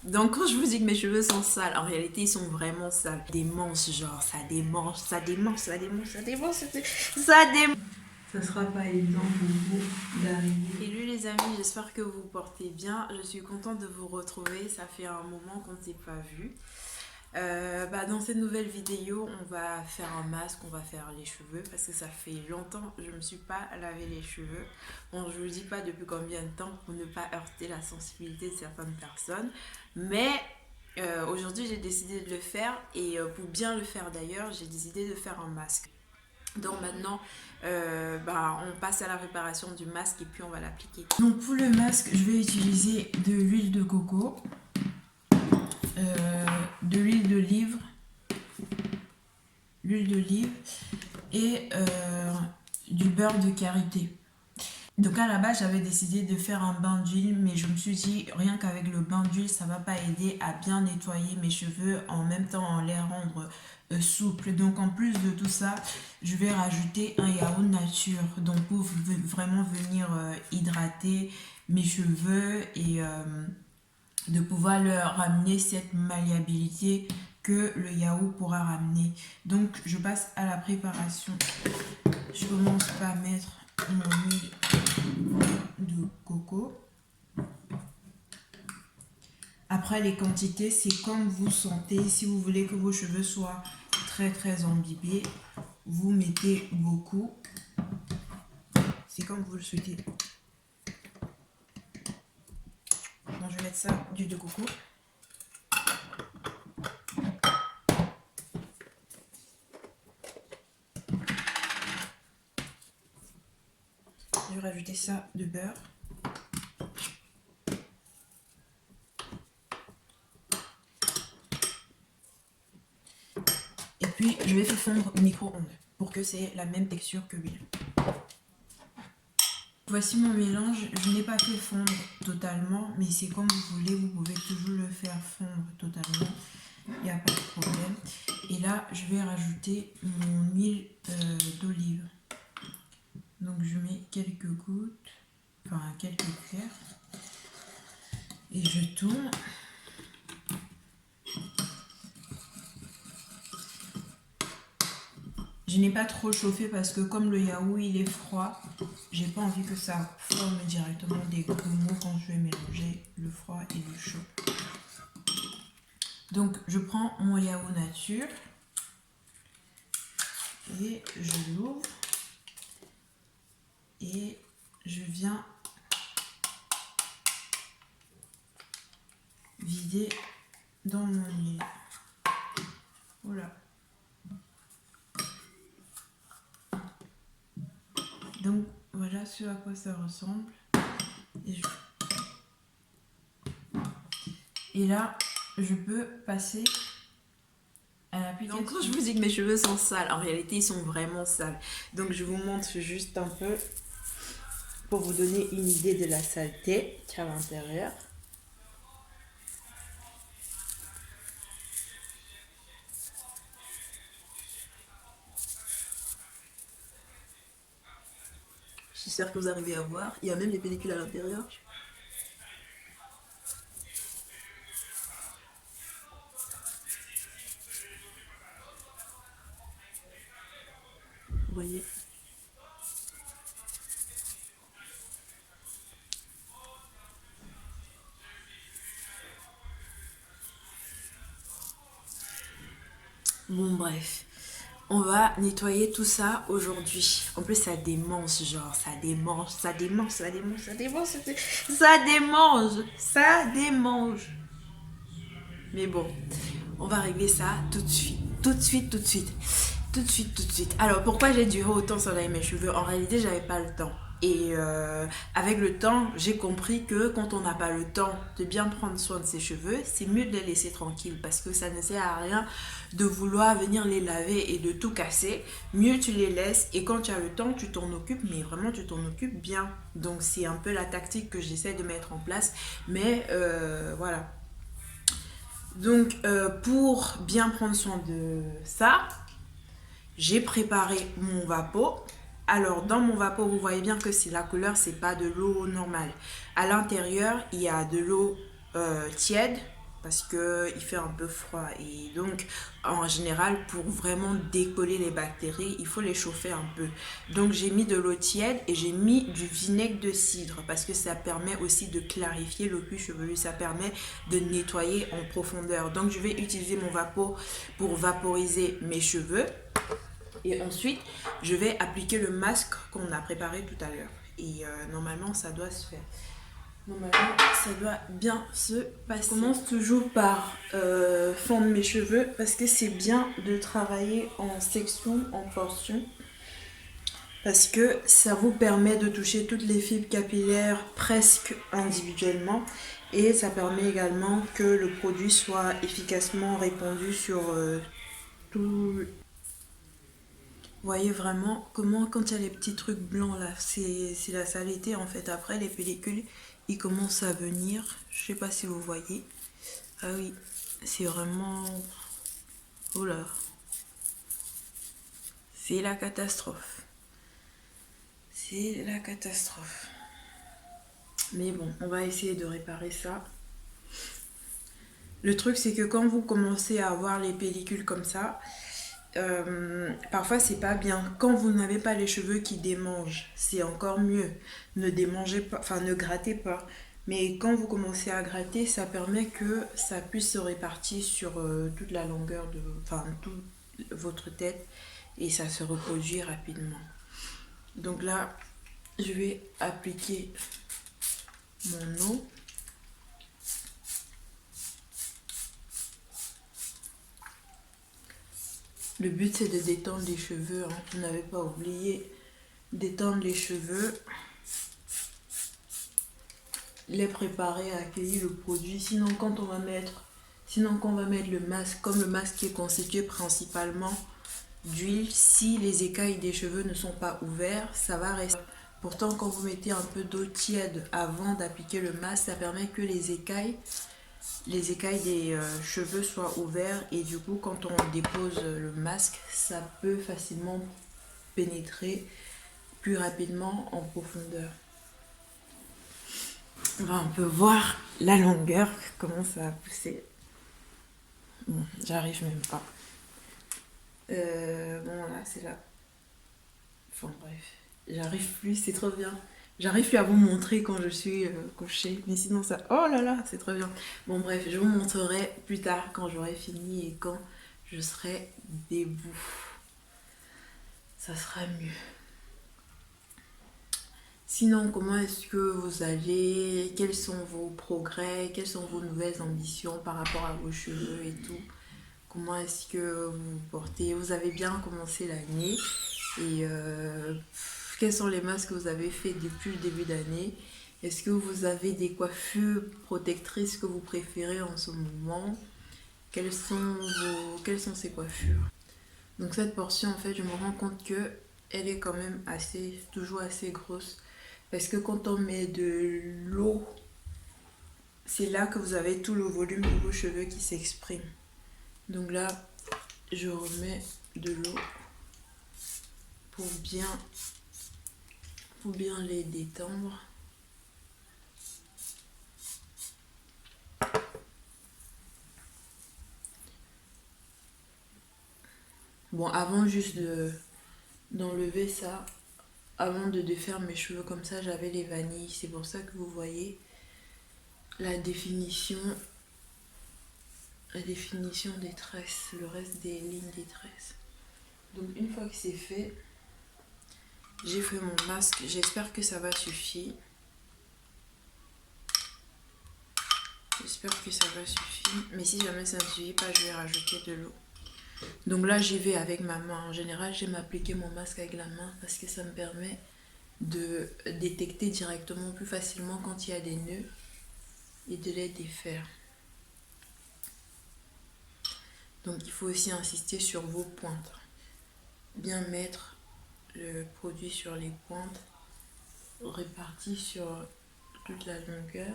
Donc quand je vous dis que mes cheveux sont sales, en réalité ils sont vraiment sales. Démence, genre ça démange, ça démange, ça démange, ça démange, ça démange. Ça sera pas évident pour vous d'arriver. Salut les amis, j'espère que vous portez bien. Je suis contente de vous retrouver, ça fait un moment qu'on ne s'est pas vu. Dans cette nouvelle vidéo, on va faire un masque, on va faire les cheveux parce que ça fait longtemps que je ne me suis pas lavé les cheveux. Bon, je ne vous dis pas depuis combien de temps pour ne pas heurter la sensibilité de certaines personnes, mais aujourd'hui j'ai décidé de le faire et pour bien le faire d'ailleurs, j'ai décidé de faire un masque. Donc maintenant, on passe à la préparation du masque et puis on va l'appliquer. Donc pour le masque, je vais utiliser de l'huile de coco, de l'huile d'olive et du beurre de karité. Donc à la base, j'avais décidé de faire un bain d'huile, mais je me suis dit, rien qu'avec le bain d'huile, ça va pas aider à bien nettoyer mes cheveux, en même temps en les rendre souples. Donc en plus de tout ça, je vais rajouter un yaourt nature, donc pour vraiment venir hydrater mes cheveux et de pouvoir leur ramener cette malléabilité que le yaourt pourra ramener. Donc je passe à la préparation. Je commence par mettre mon huile de coco. Après, les quantités, c'est comme vous sentez. Si vous voulez que vos cheveux soient très très imbibés, vous mettez beaucoup. C'est comme vous le souhaitez. Donc je vais mettre ça d'huile de coco. Je vais rajouter ça de beurre. Et puis je vais faire fondre au micro-ondes pour que c'est la même texture que l'huile. Voici mon mélange. Je n'ai pas fait fondre totalement, mais c'est comme vous voulez. Vous pouvez toujours le faire fondre totalement. Il n'y a pas de problème. Et là, je vais rajouter mon huile d'olive. Donc je mets quelques gouttes, enfin quelques cuillères. Et je tourne. Je n'ai pas trop chauffé parce que comme le yaourt il est froid, j'ai pas envie que ça forme directement des grumeaux quand je vais mélanger le froid et le chaud. Donc je prends mon yaourt nature et je l'ouvre et je viens vider dans mon huile. Voilà. Donc voilà ce à quoi ça ressemble. Et là, je peux passer à l'application. Donc quand je vous dis que mes cheveux sont sales, en réalité ils sont vraiment sales. Donc je vous montre juste un peu pour vous donner une idée de la saleté qu'il y a à l'intérieur. J'espère que vous arrivez à voir. Il y a même des pellicules à l'intérieur. Vous voyez. Bon bref, on va nettoyer tout ça aujourd'hui. En plus ça démange, genre ça démange, ça démange, ça démange, ça démange, ça démange, ça démange. Mais bon, on va régler ça tout de suite, tout de suite, tout de suite, tout de suite, tout de suite. Alors pourquoi j'ai duré autant sans laver mes cheveux? En réalité j'avais pas le temps. Et avec le temps, j'ai compris que quand on n'a pas le temps de bien prendre soin de ses cheveux, c'est mieux de les laisser tranquilles parce que ça ne sert à rien de vouloir venir les laver et de tout casser. Mieux tu les laisses et quand tu as le temps, tu t'en occupes, mais vraiment tu t'en occupes bien. Donc c'est un peu la tactique que j'essaie de mettre en place. Mais voilà. Donc pour bien prendre soin de ça, j'ai préparé mon vapeau. Alors dans mon vapeau, vous voyez bien que la couleur, c'est pas de l'eau normale. À l'intérieur, il y a de l'eau tiède parce que il fait un peu froid et donc en général pour vraiment décoller les bactéries il faut les chauffer un peu. Donc j'ai mis de l'eau tiède et j'ai mis du vinaigre de cidre parce que ça permet aussi de clarifier le cuir chevelu, ça permet de nettoyer en profondeur. Donc je vais utiliser mon vapeau pour vaporiser mes cheveux et ensuite je vais appliquer le masque qu'on a préparé tout à l'heure et normalement ça doit se faire. Normalement, ça doit bien se passer. Je commence toujours par fendre mes cheveux parce que c'est bien de travailler en section, en portion. Parce que ça vous permet de toucher toutes les fibres capillaires presque individuellement. Et ça permet également que le produit soit efficacement répandu sur tout. Vous voyez vraiment comment quand il y a les petits trucs blancs là, c'est la saleté en fait. Après les pellicules, ils commencent à venir. Je sais pas si vous voyez. Ah oui, c'est vraiment... Oh là, c'est la catastrophe. C'est la catastrophe. Mais bon, on va essayer de réparer ça. Le truc c'est que quand vous commencez à avoir les pellicules comme ça, parfois c'est pas bien. Quand vous n'avez pas les cheveux qui démangent, c'est encore mieux. Ne démangez pas, enfin ne grattez pas. Mais quand vous commencez à gratter, ça permet que ça puisse se répartir sur toute la longueur de, enfin toute votre tête et ça se reproduit rapidement. Donc là, je vais appliquer mon eau. Le but c'est de détendre les cheveux, hein. Vous n'avez pas oublié d'étendre les cheveux, les préparer à accueillir le produit. Sinon quand on va mettre le masque, comme le masque est constitué principalement d'huile, si les écailles des cheveux ne sont pas ouverts, ça va rester. Pourtant quand vous mettez un peu d'eau tiède avant d'appliquer le masque, ça permet que les écailles des cheveux soient ouverts et du coup quand on dépose le masque ça peut facilement pénétrer plus rapidement en profondeur. On peut voir la longueur, comment ça a poussé. Bon, j'arrive même pas. Bon là c'est là. Enfin bref, j'arrive plus, c'est trop bien. J'arrive plus à vous montrer quand je suis couchée. Mais sinon ça... Oh là là, c'est trop bien. Bon bref, je vous montrerai plus tard quand j'aurai fini et quand je serai debout. Ça sera mieux. Sinon, comment est-ce que vous allez? Quels sont vos progrès? Quelles sont vos nouvelles ambitions par rapport à vos cheveux et tout? Comment est-ce que vous vous portez? Vous avez bien commencé l'année et quels sont les masques que vous avez fait depuis le début d'année? Est-ce que vous avez des coiffures protectrices que vous préférez en ce moment? Quelles sont ces coiffures? Donc cette portion, en fait, je me rends compte que elle est quand même toujours assez grosse. Parce que quand on met de l'eau, c'est là que vous avez tout le volume de vos cheveux qui s'exprime. Donc là, je remets de l'eau pour bien les détendre. Bon, avant juste d'enlever ça, avant de défaire mes cheveux comme ça, j'avais les vanilles. C'est pour ça que vous voyez la définition des tresses, le reste des lignes des tresses. Donc une fois que c'est fait, j'ai fait mon masque. J'espère que ça va suffire. Mais si jamais ça ne suffit pas, je vais rajouter de l'eau. Donc là, j'y vais avec ma main. En général, j'aime appliquer mon masque avec la main parce que ça me permet de détecter directement plus facilement quand il y a des nœuds et de les défaire. Donc il faut aussi insister sur vos pointes. Bien mettre le produit sur les pointes, réparti sur toute la longueur.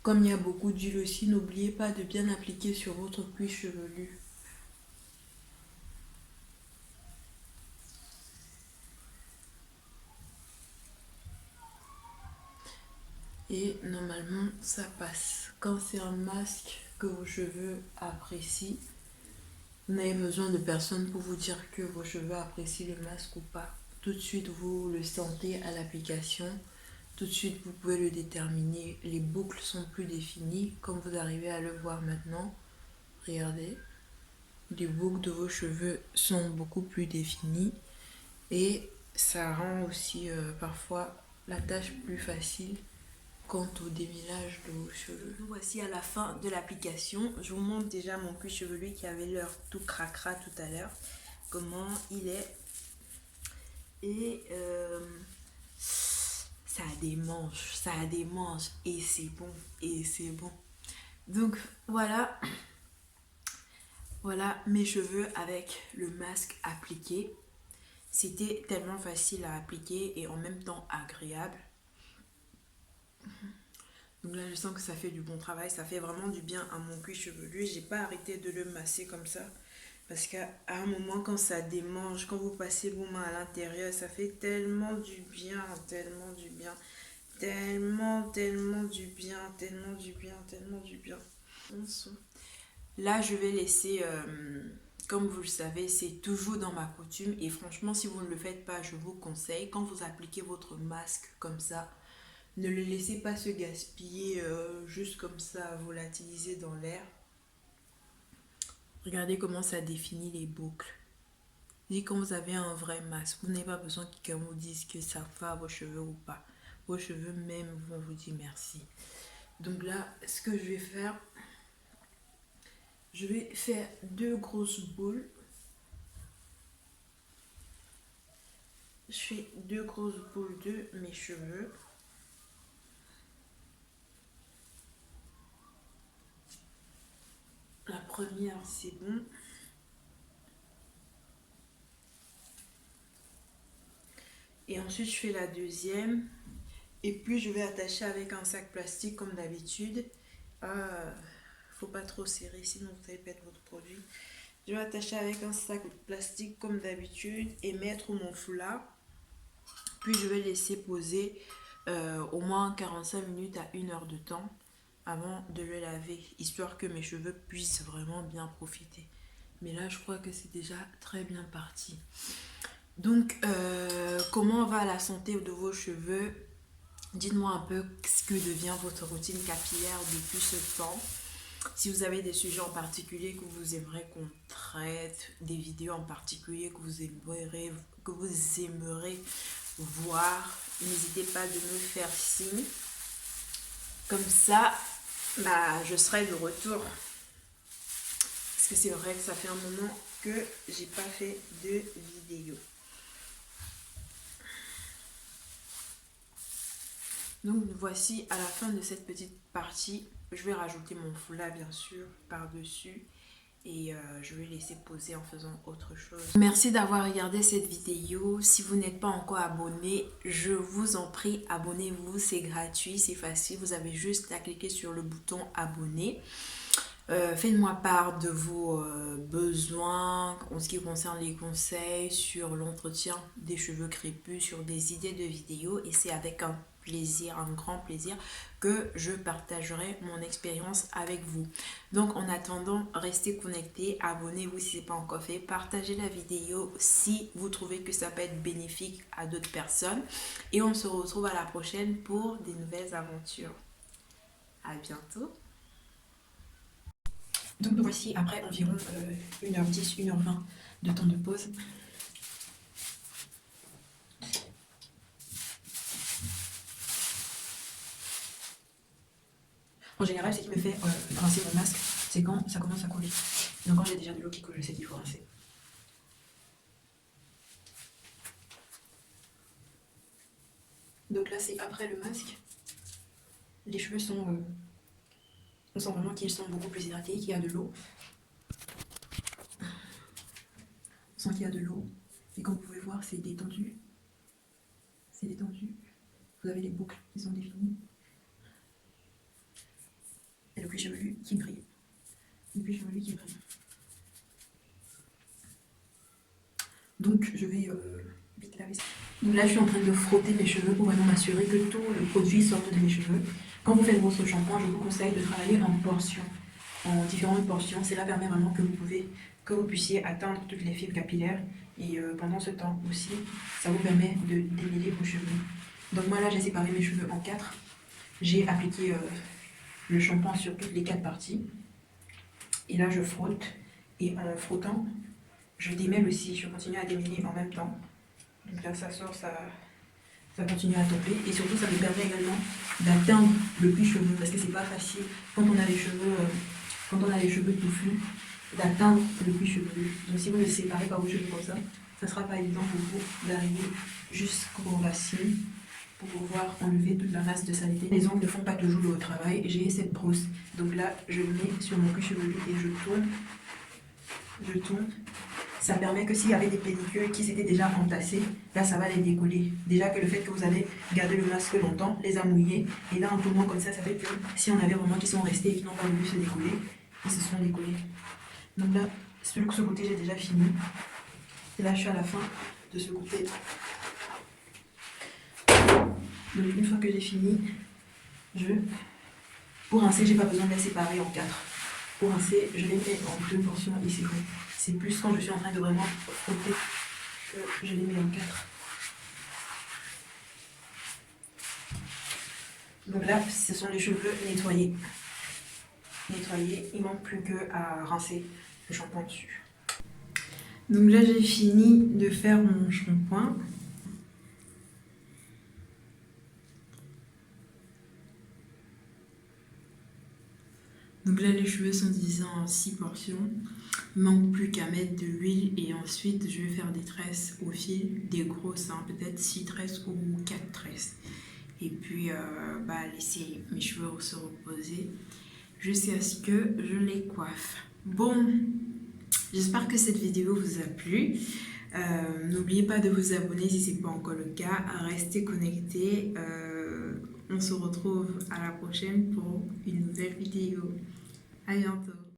Comme il y a beaucoup d'huile aussi, n'oubliez pas de bien appliquer sur votre cuir chevelu. Et normalement, ça passe. Quand c'est un masque que vos cheveux apprécient, vous n'avez besoin de personne pour vous dire que vos cheveux apprécient le masque ou pas. Tout de suite, vous le sentez à l'application. Tout de suite, vous pouvez le déterminer. Les boucles sont plus définies, comme vous arrivez à le voir maintenant. Regardez. Les boucles de vos cheveux sont beaucoup plus définies. Et ça rend aussi parfois la tâche plus facile quant au démêlage de vos cheveux. Nous voici à la fin de l'application. Je vous montre déjà mon cuir chevelu qui avait l'air tout cracra tout à l'heure. Comment il est. Et ça a des manches. Et c'est bon, et c'est bon. Donc voilà. Voilà mes cheveux avec le masque appliqué. C'était tellement facile à appliquer et en même temps agréable. Donc là, je sens que ça fait du bon travail. Ça fait vraiment du bien à mon cuir chevelu. J'ai pas arrêté de le masser comme ça. Parce qu'à un moment, quand ça démange, quand vous passez vos mains à l'intérieur, ça fait tellement du bien, tellement du bien. Tellement, tellement du bien, tellement du bien, tellement du bien. Là, je vais laisser, comme vous le savez, c'est toujours dans ma coutume. Et franchement, si vous ne le faites pas, je vous conseille, quand vous appliquez votre masque comme ça, ne le laissez pas se gaspiller juste comme ça, volatiliser dans l'air. Regardez comment ça définit les boucles. Et quand vous avez un vrai masque, vous n'avez pas besoin que quelqu'un vous dise que ça va à vos cheveux ou pas. Vos cheveux même vont vous dire merci. Donc là, ce que je vais faire, je vais faire 2 grosses boules. Je fais 2 grosses boules de mes cheveux. La première, c'est bon. Et ensuite, je fais la deuxième. Et puis, je vais attacher avec un sac plastique comme d'habitude. Faut pas trop serrer, sinon vous allez perdre votre produit. Je vais attacher avec un sac plastique comme d'habitude et mettre mon foulard. Puis, je vais laisser poser au moins 45 minutes à 1 heure de temps avant de le laver, histoire que mes cheveux puissent vraiment bien profiter. Mais là, je crois que c'est déjà très bien parti. Donc, comment va la santé de vos cheveux? Dites-moi un peu ce que devient votre routine capillaire depuis ce temps. Si vous avez des sujets en particulier que vous aimeriez qu'on traite, des vidéos en particulier que vous aimeriez voir, n'hésitez pas de me faire signe. Comme ça, je serai de retour. Parce que c'est vrai que ça fait un moment que j'ai pas fait de vidéo. Donc voici à la fin de cette petite partie. Je vais rajouter mon foulard bien sûr par-dessus. Et je vais laisser poser en faisant autre chose. Merci d'avoir regardé cette vidéo. Si vous n'êtes pas encore abonné, je vous en prie, abonnez-vous. C'est gratuit, c'est facile. Vous avez juste à cliquer sur le bouton abonner. Faites-moi part de vos besoins en ce qui concerne les conseils sur l'entretien des cheveux crépus, sur des idées de vidéos. Et c'est avec un plaisir, un grand plaisir que je partagerai mon expérience avec vous. Donc en attendant, restez connectés, abonnez-vous si ce n'est pas encore fait, partagez la vidéo si vous trouvez que ça peut être bénéfique à d'autres personnes. Et on se retrouve à la prochaine pour des nouvelles aventures. À bientôt. Donc nous voici après environ 1h10, 1h20 de temps de pause. En général, ce qui me fait rincer mon masque, c'est quand ça commence à couler. Donc quand j'ai déjà de l'eau qui coule, je sais qu'il faut rincer. Donc là, c'est après le masque. Les cheveux sont... on sent vraiment qu'ils sont beaucoup plus hydratés, qu'il y a de l'eau. On sent qu'il y a de l'eau. Et comme vous pouvez voir, c'est détendu. C'est détendu. Vous avez les boucles qui sont définies. Et le cuir chevelu qui brille. Le cuir chevelu qui brille. Donc je vais vite laver ça. Donc là, je suis en train de frotter mes cheveux pour vraiment m'assurer que tout le produit sorte de mes cheveux. Quand vous faites votre shampoing, je vous conseille de travailler en portions, en différentes portions. Cela permet vraiment que vous puissiez atteindre toutes les fibres capillaires. Et pendant ce temps aussi, ça vous permet de démêler vos cheveux. Donc moi là, j'ai séparé mes cheveux en 4. J'ai appliqué le shampoing sur toutes les 4 parties. Et là, je frotte. Et en frottant, je démêle aussi. Je continue à démêler en même temps. Donc là, ça sort, ça continue à tomber. Et surtout, ça me permet également d'atteindre le cuir-chevelu. Parce que c'est pas facile, quand on a les cheveux touffus, d'atteindre le cuir-chevelu. Donc si vous le séparez par vos cheveux comme ça sera pas évident pour vous d'arriver jusqu'aux racines pour pouvoir enlever toute la masse de saleté. Les ongles ne font pas toujours le travail. J'ai cette brosse. Donc là, je le mets sur mon cuir-chevelu et je tourne. Ça permet que s'il y avait des pellicules qui s'étaient déjà entassées, là ça va les décoller. Déjà que le fait que vous avez gardé le masque longtemps les a mouillés. Et là en tournant comme ça fait que si on avait vraiment qui sont restés et qui n'ont pas voulu se décoller, ils se sont décollés. Donc là, ce côté j'ai déjà fini. Et là je suis à la fin de ce côté. Donc une fois que j'ai fini, pour rincer, j'ai pas besoin de les séparer en 4. Pour rincer, je les mets en 2 portions ici. C'est plus quand je suis en train de vraiment frotter que je les mets en 4. Donc là, ce sont les cheveux nettoyés. Il ne manque plus qu'à rincer le shampoing dessus. Donc là, j'ai fini de faire mon shampoing. Donc là, les cheveux sont divisés en 6 portions. Il ne manque plus qu'à mettre de l'huile et ensuite, je vais faire des tresses au fil, des grosses, hein, peut-être 6 tresses ou 4 tresses. Et puis, laisser mes cheveux se reposer jusqu'à ce que je les coiffe. Bon, j'espère que cette vidéo vous a plu. N'oubliez pas de vous abonner si ce n'est pas encore le cas. Restez connectés. On se retrouve à la prochaine pour une nouvelle vidéo. À bientôt.